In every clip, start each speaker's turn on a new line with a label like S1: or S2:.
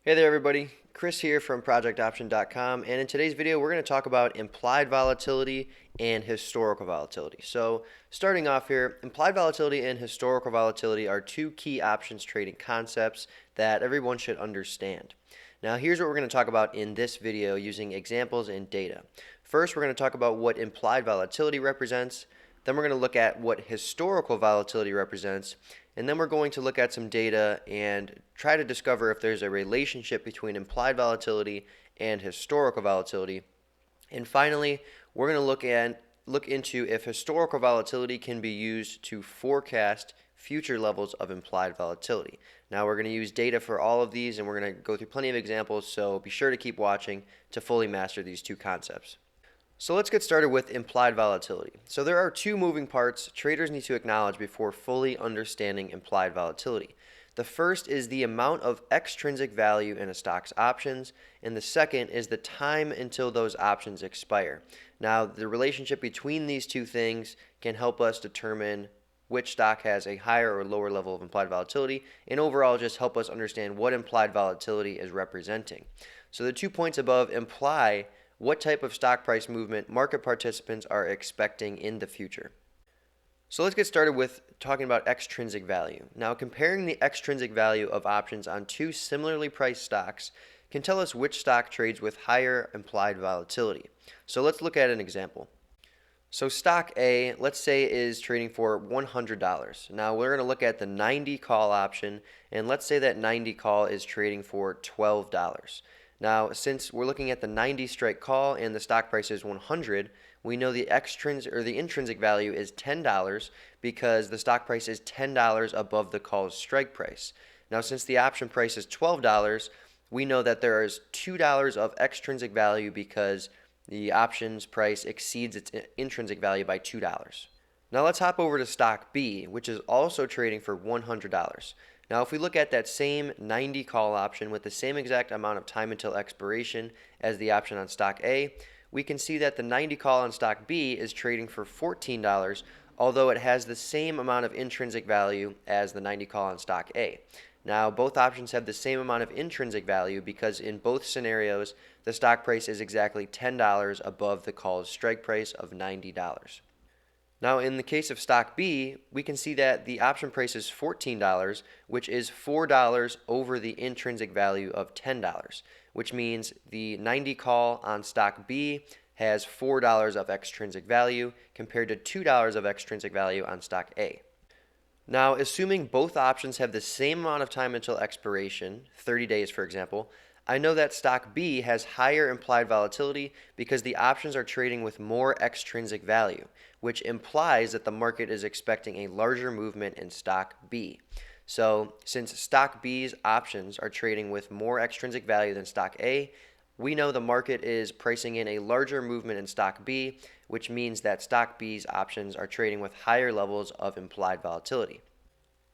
S1: Hey there everybody, Chris here from projectoption.com, and in today's video we're going to talk about implied volatility and historical volatility. So starting off here, implied volatility and historical volatility are two key options trading concepts that everyone should understand. Now here's what we're going to talk about in this video using examples and data. First we're going to talk about what implied volatility represents, then we're going to look at what historical volatility represents, and then we're going to look at some data and try to discover if there's a relationship between implied volatility and historical volatility. And finally, we're going to look into if historical volatility can be used to forecast future levels of implied volatility. Now we're going to use data for all of these, and we're going to go through plenty of examples, so be sure to keep watching to fully master these two concepts. So let's get started with implied volatility. So there are two moving parts traders need to acknowledge before fully understanding implied volatility. The first is the amount of extrinsic value in a stock's options, and the second is the time until those options expire. Now, the relationship between these two things can help us determine which stock has a higher or lower level of implied volatility, and overall just help us understand what implied volatility is representing. So the 2 points above imply what type of stock price movement market participants are expecting in the future. So let's get started with talking about extrinsic value. Now, comparing the extrinsic value of options on two similarly priced stocks can tell us which stock trades with higher implied volatility. So let's look at an example. So stock A, let's say, is trading for $100. Now we're going to look at the 90 call option, and let's say that 90 call is trading for $12. Now, since we're looking at the 90 strike call and the stock price is 100, we know the intrinsic value is $10 because the stock price is $10 above the call's strike price. Now, since the option price is $12, we know that there is $2 of extrinsic value because the options price exceeds its intrinsic value by $2. Now let's hop over to stock B, which is also trading for $100. Now if we look at that same 90 call option with the same exact amount of time until expiration as the option on stock A, we can see that the 90 call on stock B is trading for $14, although it has the same amount of intrinsic value as the 90 call on stock A. Now, both options have the same amount of intrinsic value because in both scenarios, the stock price is exactly $10 above the call's strike price of $90. Now, in the case of stock B, we can see that the option price is $14, which is $4 over the intrinsic value of $10, which means the 90 call on stock B has $4 of extrinsic value compared to $2 of extrinsic value on stock A. Now, assuming both options have the same amount of time until expiration, 30 days for example, I know that stock B has higher implied volatility because the options are trading with more extrinsic value, which implies that the market is expecting a larger movement in stock B. So, since stock B's options are trading with more extrinsic value than stock A, we know the market is pricing in a larger movement in stock B, which means that stock B's options are trading with higher levels of implied volatility.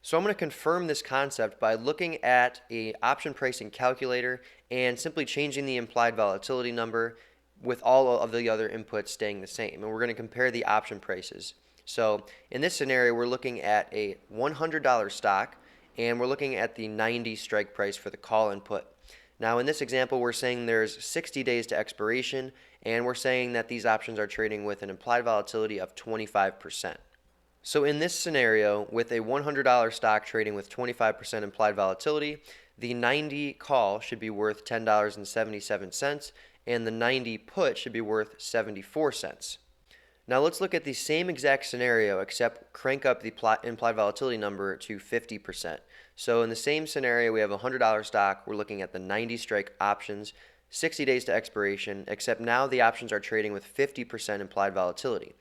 S1: So I'm going to confirm this concept by looking at an option pricing calculator and simply changing the implied volatility number with all of the other inputs staying the same. And we're going to compare the option prices. So in this scenario, we're looking at a $100 stock, and we're looking at the 90 strike price for the call input. Now in this example, we're saying there's 60 days to expiration, and we're saying that these options are trading with an implied volatility of 25%. So in this scenario, with a $100 stock trading with 25% implied volatility, the 90 call should be worth $10.77, and the 90 put should be worth 74 cents. Now let's look at the same exact scenario, except crank up the implied volatility number to 50%. So in the same scenario, we have a $100 stock. We're looking at the 90 strike options, 60 days to expiration, except now the options are trading with 50% implied volatility.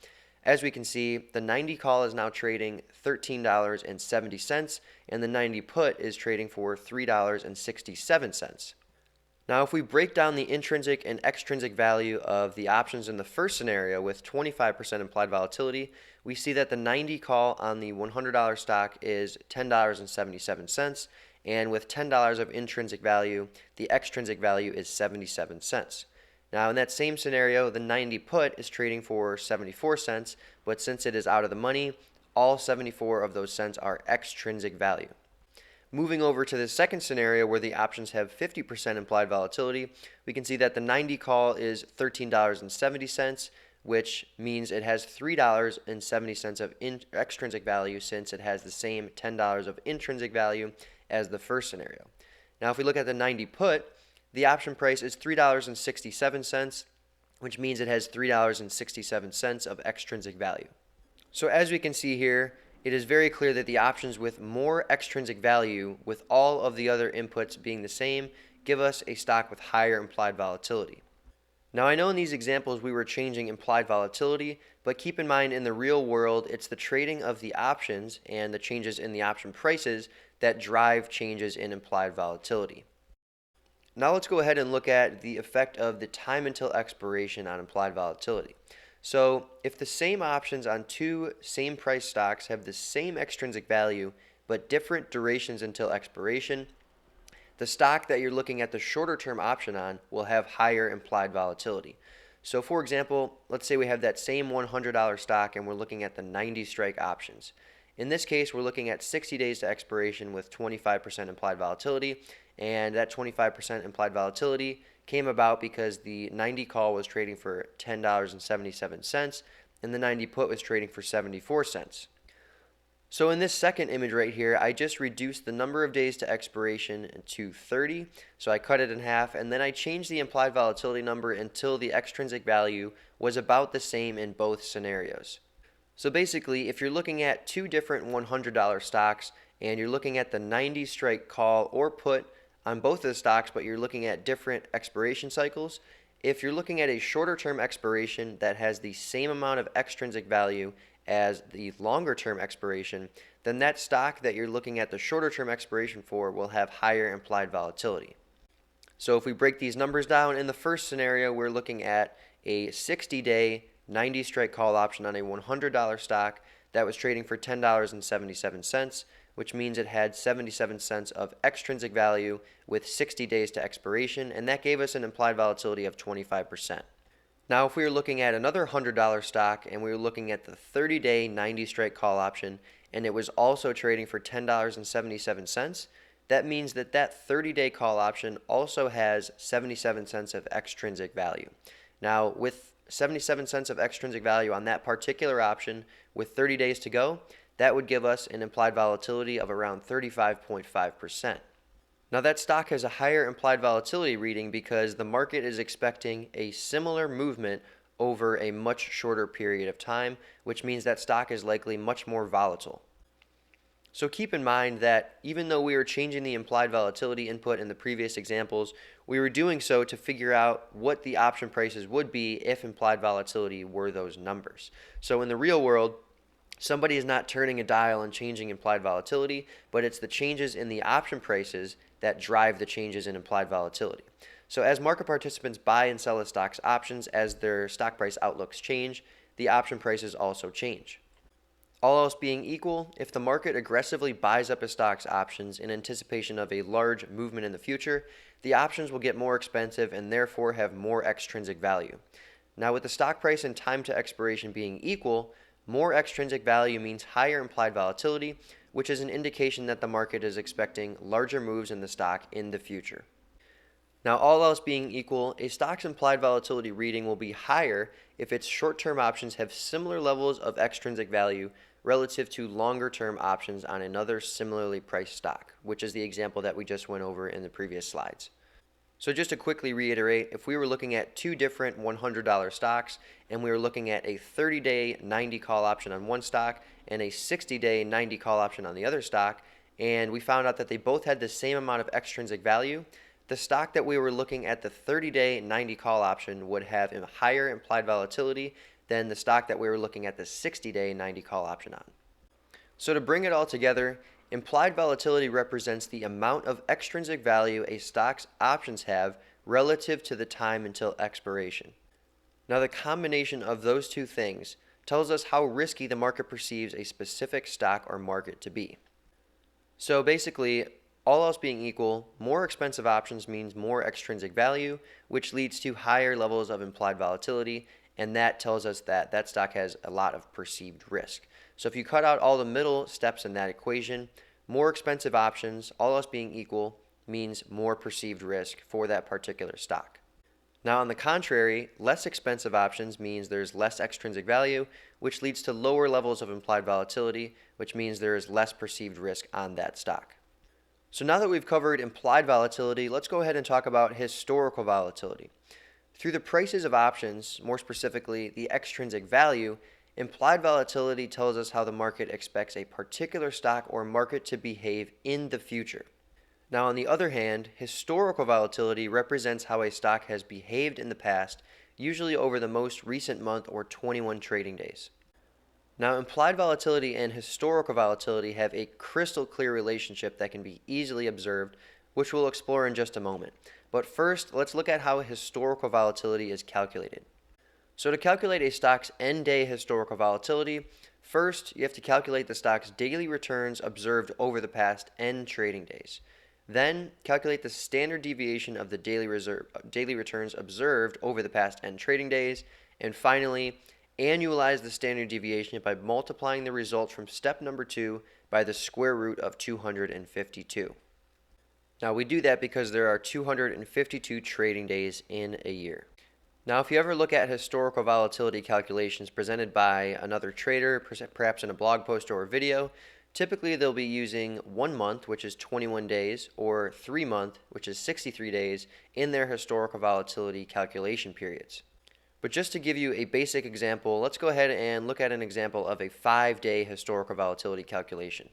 S1: As we can see, the 90 call is now trading $13.70, and the 90 put is trading for $3.67. Now, if we break down the intrinsic and extrinsic value of the options in the first scenario with 25% implied volatility, we see that the 90 call on the $100 stock is $10.77, and with $10 of intrinsic value, the extrinsic value is 77 cents. Now, in that same scenario, the 90 put is trading for 74 cents, but since it is out of the money, all 74 of those cents are extrinsic value. Moving over to the second scenario where the options have 50% implied volatility, we can see that the 90 call is $13.70, which means it has $3.70 of extrinsic value since it has the same $10 of intrinsic value as the first scenario. Now, if we look at the 90 put, the option price is $3.67, which means it has $3.67 of extrinsic value. So as we can see here, it is very clear that the options with more extrinsic value, with all of the other inputs being the same, give us a stock with higher implied volatility. Now, I know in these examples we were changing implied volatility, but keep in mind in the real world, it's the trading of the options and the changes in the option prices that drive changes in implied volatility. Now let's go ahead and look at the effect of the time until expiration on implied volatility. So if the same options on two same price stocks have the same extrinsic value but different durations until expiration, the stock that you're looking at the shorter term option on will have higher implied volatility. So for example, let's say we have that same $100 stock and we're looking at the 90 strike options. In this case, we're looking at 60 days to expiration with 25% implied volatility, and that 25% implied volatility came about because the 90 call was trading for $10.77 and the 90 put was trading for 74 cents. So in this second image right here, I just reduced the number of days to expiration to 30. So I cut it in half, and then I changed the implied volatility number until the extrinsic value was about the same in both scenarios. So basically, if you're looking at two different $100 stocks and you're looking at the 90 strike call or put on both of the stocks, but you're looking at different expiration cycles, if you're looking at a shorter term expiration that has the same amount of extrinsic value as the longer term expiration, then that stock that you're looking at the shorter term expiration for will have higher implied volatility. So if we break these numbers down, in the first scenario, we're looking at a 60-day 90 strike call option on a $100 stock that was trading for $10.77, which means it had 77 cents of extrinsic value with 60 days to expiration, and that gave us an implied volatility of 25%. Now, if we were looking at another $100 stock and we were looking at the 30-day 90 strike call option, and it was also trading for $10.77, that means that that 30-day call option also has 77 cents of extrinsic value. Now, with 77 cents of extrinsic value on that particular option with 30 days to go, that would give us an implied volatility of around 35.5%. Now that stock has a higher implied volatility reading because the market is expecting a similar movement over a much shorter period of time, which means that stock is likely much more volatile. So keep in mind that even though we were changing the implied volatility input in the previous examples, we were doing so to figure out what the option prices would be if implied volatility were those numbers. So in the real world, somebody is not turning a dial and changing implied volatility, but it's the changes in the option prices that drive the changes in implied volatility. So as market participants buy and sell a stock's options as their stock price outlooks change, the option prices also change. All else being equal, if the market aggressively buys up a stock's options in anticipation of a large movement in the future, the options will get more expensive and therefore have more extrinsic value. Now, with the stock price and time to expiration being equal, more extrinsic value means higher implied volatility, which is an indication that the market is expecting larger moves in the stock in the future. Now, all else being equal, a stock's implied volatility reading will be higher if its short-term options have similar levels of extrinsic value relative to longer-term options on another similarly priced stock, which is the example that we just went over in the previous slides. So just to quickly reiterate, if we were looking at two different $100 stocks and we were looking at a 30-day 90 call option on one stock and a 60-day 90 call option on the other stock, and we found out that they both had the same amount of extrinsic value, the stock that we were looking at the 30-day 90 call option would have a higher implied volatility than the stock that we were looking at the 60-day 90 call option on. So to bring it all together, implied volatility represents the amount of extrinsic value a stock's options have relative to the time until expiration. Now, the combination of those two things tells us how risky the market perceives a specific stock or market to be. So basically, all else being equal, more expensive options means more extrinsic value, which leads to higher levels of implied volatility, and that tells us that that stock has a lot of perceived risk. So if you cut out all the middle steps in that equation, more expensive options, all else being equal, means more perceived risk for that particular stock. Now, on the contrary, less expensive options means there's less extrinsic value, which leads to lower levels of implied volatility, which means there is less perceived risk on that stock. So now that we've covered implied volatility, let's go ahead and talk about historical volatility. Through the prices of options, more specifically the extrinsic value, implied volatility tells us how the market expects a particular stock or market to behave in the future. Now, on the other hand, historical volatility represents how a stock has behaved in the past, usually over the most recent month or 21 trading days. Now, implied volatility and historical volatility have a crystal clear relationship that can be easily observed, which we'll explore in just a moment. But first, let's look at how historical volatility is calculated. So to calculate a stock's end-day historical volatility, first you have to calculate the stock's daily returns observed over the past n trading days. Then calculate the standard deviation of the daily returns observed over the past n trading days. And finally, annualize the standard deviation by multiplying the results from step number 2 by the square root of 252. Now, we do that because there are 252 trading days in a year. Now, if you ever look at historical volatility calculations presented by another trader, perhaps in a blog post or a video, typically they'll be using 1 month, which is 21 days, or 3 month, which is 63 days, in their historical volatility calculation periods. But just to give you a basic example, let's go ahead and look at an example of a 5-day historical volatility calculation.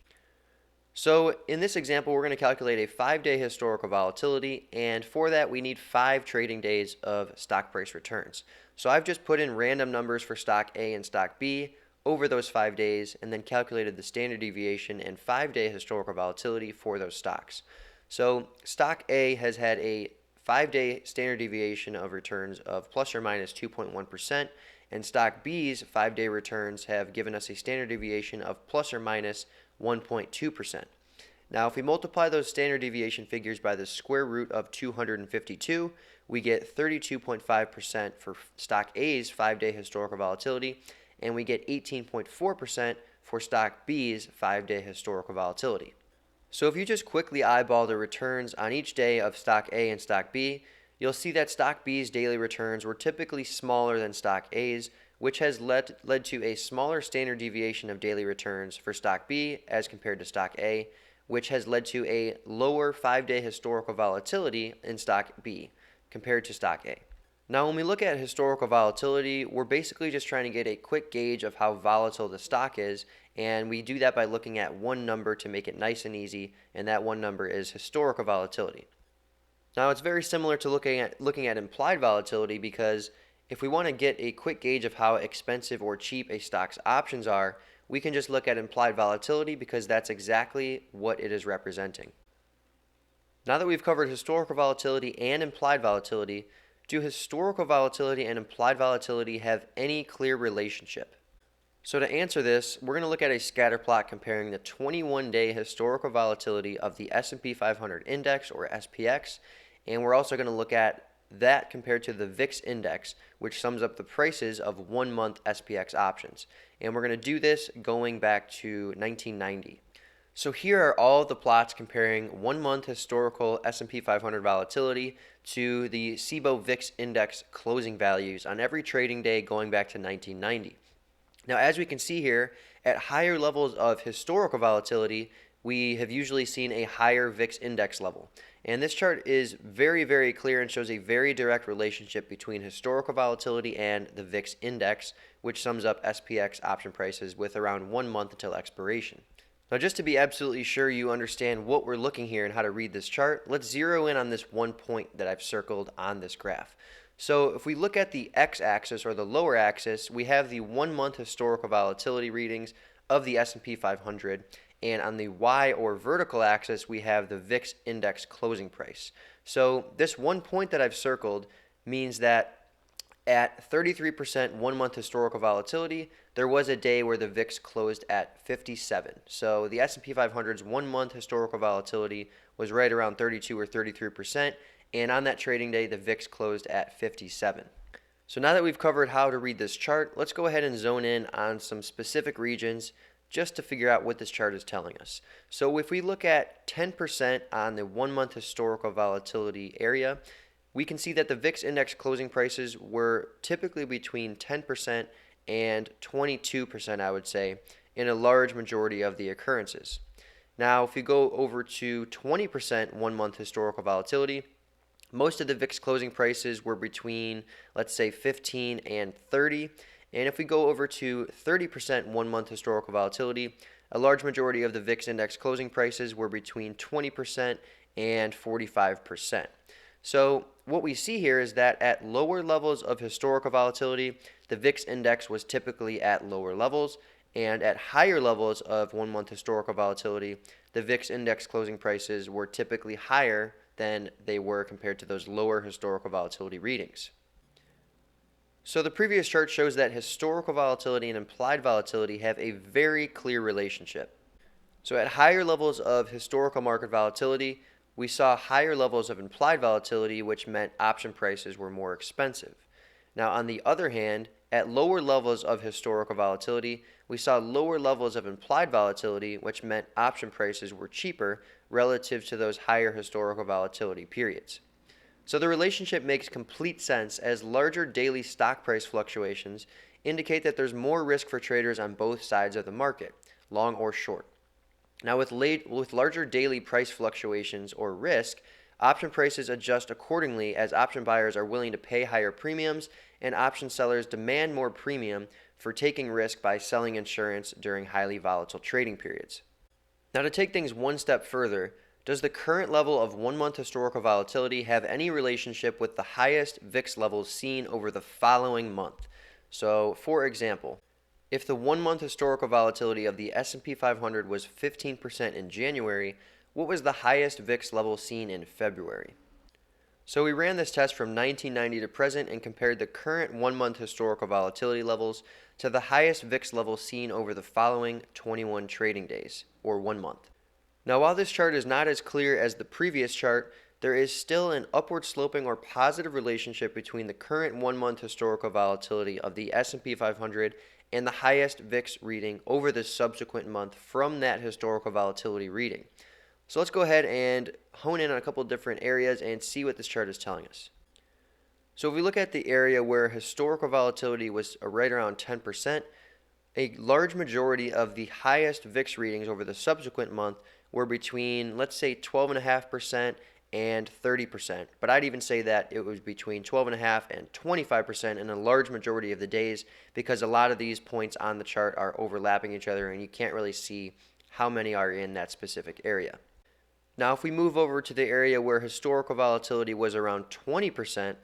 S1: So in this example, we're going to calculate a 5-day historical volatility, and for that we need 5 trading days of stock price returns. So I've just put in random numbers for stock A and stock B over those 5 days, and then calculated the standard deviation and 5-day historical volatility for those stocks. So stock A has had a 5-day standard deviation of returns of plus or minus 2.1%, and stock B's 5-day returns have given us a standard deviation of plus or minus 1.2%. Now, if we multiply those standard deviation figures by the square root of 252, we get 32.5% for stock A's 5-day historical volatility, and we get 18.4% for stock B's 5-day historical volatility. So if you just quickly eyeball the returns on each day of stock A and stock B, you'll see that stock B's daily returns were typically smaller than stock A's, which has led to a smaller standard deviation of daily returns for stock B as compared to stock A, which has led to a lower 5-day historical volatility in stock B compared to stock A. Now, when we look at historical volatility, we're basically just trying to get a quick gauge of how volatile the stock is, and we do that by looking at one number to make it nice and easy, and that one number is historical volatility. Now, it's very similar to looking at implied volatility, because if we want to get a quick gauge of how expensive or cheap a stock's options are, we can just look at implied volatility, because that's exactly what it is representing. Now that we've covered historical volatility and implied volatility, do historical volatility and implied volatility have any clear relationship? So to answer this, we're going to look at a scatter plot comparing the 21-day historical volatility of the S&P 500 index, or SPX, and we're also going to look at that compared to the VIX Index, which sums up the prices of 1-month SPX options. And we're going to do this going back to 1990. So here are all of the plots comparing 1-month historical S&P 500 volatility to the Cboe VIX Index closing values on every trading day going back to 1990. Now, as we can see here, at higher levels of historical volatility, we have usually seen a higher VIX Index level. And this chart is very, very clear and shows a very direct relationship between historical volatility and the VIX Index, which sums up SPX option prices with around 1 month until expiration. Now, just to be absolutely sure you understand what we're looking here and how to read this chart, let's zero in on this one point that I've circled on this graph. So if we look at the x-axis, or the lower axis, we have the 1-month historical volatility readings of the S&P 500, and on the y, or vertical axis, we have the VIX Index closing price. So this one point that I've circled means that at 33% 1-month historical volatility, there was a day where the VIX closed at 57. So the S&P 500's 1-month historical volatility was right around 32 or 33%, and on that trading day, the VIX closed at 57. So now that we've covered how to read this chart, let's go ahead and zone in on some specific regions just to figure out what this chart is telling us. So if we look at 10% on the 1-month historical volatility area, we can see that the VIX index closing prices were typically between 10% and 22%, I would say, in a large majority of the occurrences. Now, if we go over to 20% 1-month historical volatility, most of the VIX closing prices were between, let's say, 15 and 30. And if we go over to 30% 1-month historical volatility, a large majority of the VIX index closing prices were between 20% and 45%. So what we see here is that at lower levels of historical volatility, the VIX index was typically at lower levels, and at higher levels of 1-month historical volatility, the VIX index closing prices were typically higher than they were compared to those lower historical volatility readings. So the previous chart shows that historical volatility and implied volatility have a very clear relationship. So at higher levels of historical market volatility, we saw higher levels of implied volatility, which meant option prices were more expensive. Now, on the other hand, at lower levels of historical volatility, we saw lower levels of implied volatility, which meant option prices were cheaper relative to those higher historical volatility periods. So the relationship makes complete sense, as larger daily stock price fluctuations indicate that there's more risk for traders on both sides of the market, long or short. Now, with larger daily price fluctuations or risk, option prices adjust accordingly, as option buyers are willing to pay higher premiums and option sellers demand more premium for taking risk by selling insurance during highly volatile trading periods. Now, to take things one step further, does the current level of 1-month historical volatility have any relationship with the highest VIX levels seen over the following month? So, for example, if the 1-month historical volatility of the S&P 500 was 15% in January, what was the highest VIX level seen in February? So we ran this test from 1990 to present and compared the current 1-month historical volatility levels to the highest VIX level seen over the following 21 trading days, or 1 month. Now, while this chart is not as clear as the previous chart, there is still an upward sloping or positive relationship between the current 1-month historical volatility of the S&P 500 and the highest VIX reading over the subsequent month from that historical volatility reading. So let's go ahead and hone in on a couple different areas and see what this chart is telling us. So if we look at the area where historical volatility was right around 10%, a large majority of the highest VIX readings over the subsequent month were between, let's say, 12.5% and 30%. But I'd even say that it was between 12.5% and 25% in a large majority of the days, because a lot of these points on the chart are overlapping each other and you can't really see how many are in that specific area. Now, if we move over to the area where historical volatility was around 20%,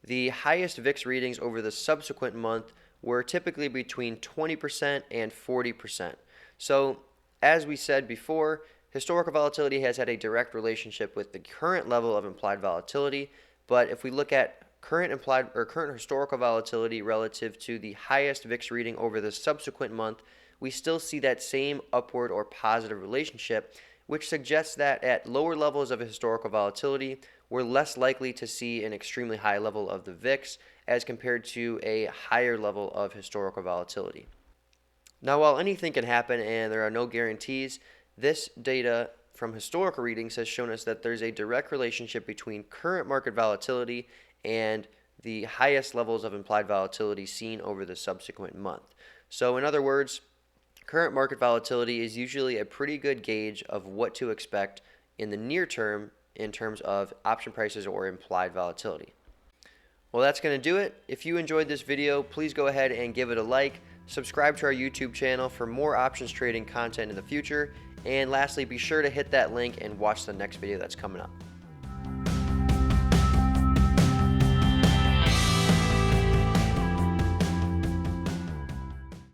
S1: the highest VIX readings over the subsequent month were typically between 20% and 40%. So, as we said before, historical volatility has had a direct relationship with the current level of implied volatility, but if we look at current historical volatility relative to the highest VIX reading over the subsequent month, we still see that same upward or positive relationship, which suggests that at lower levels of historical volatility, we're less likely to see an extremely high level of the VIX as compared to a higher level of historical volatility. Now, while anything can happen and there are no guarantees, this data from historical readings has shown us that there's a direct relationship between current market volatility and the highest levels of implied volatility seen over the subsequent month. So in other words, current market volatility is usually a pretty good gauge of what to expect in the near term in terms of option prices or implied volatility. Well, that's going to do it. If you enjoyed this video, please go ahead and give it a like. Subscribe to our YouTube channel for more options trading content in the future. And lastly, be sure to hit that link and watch the next video that's coming up.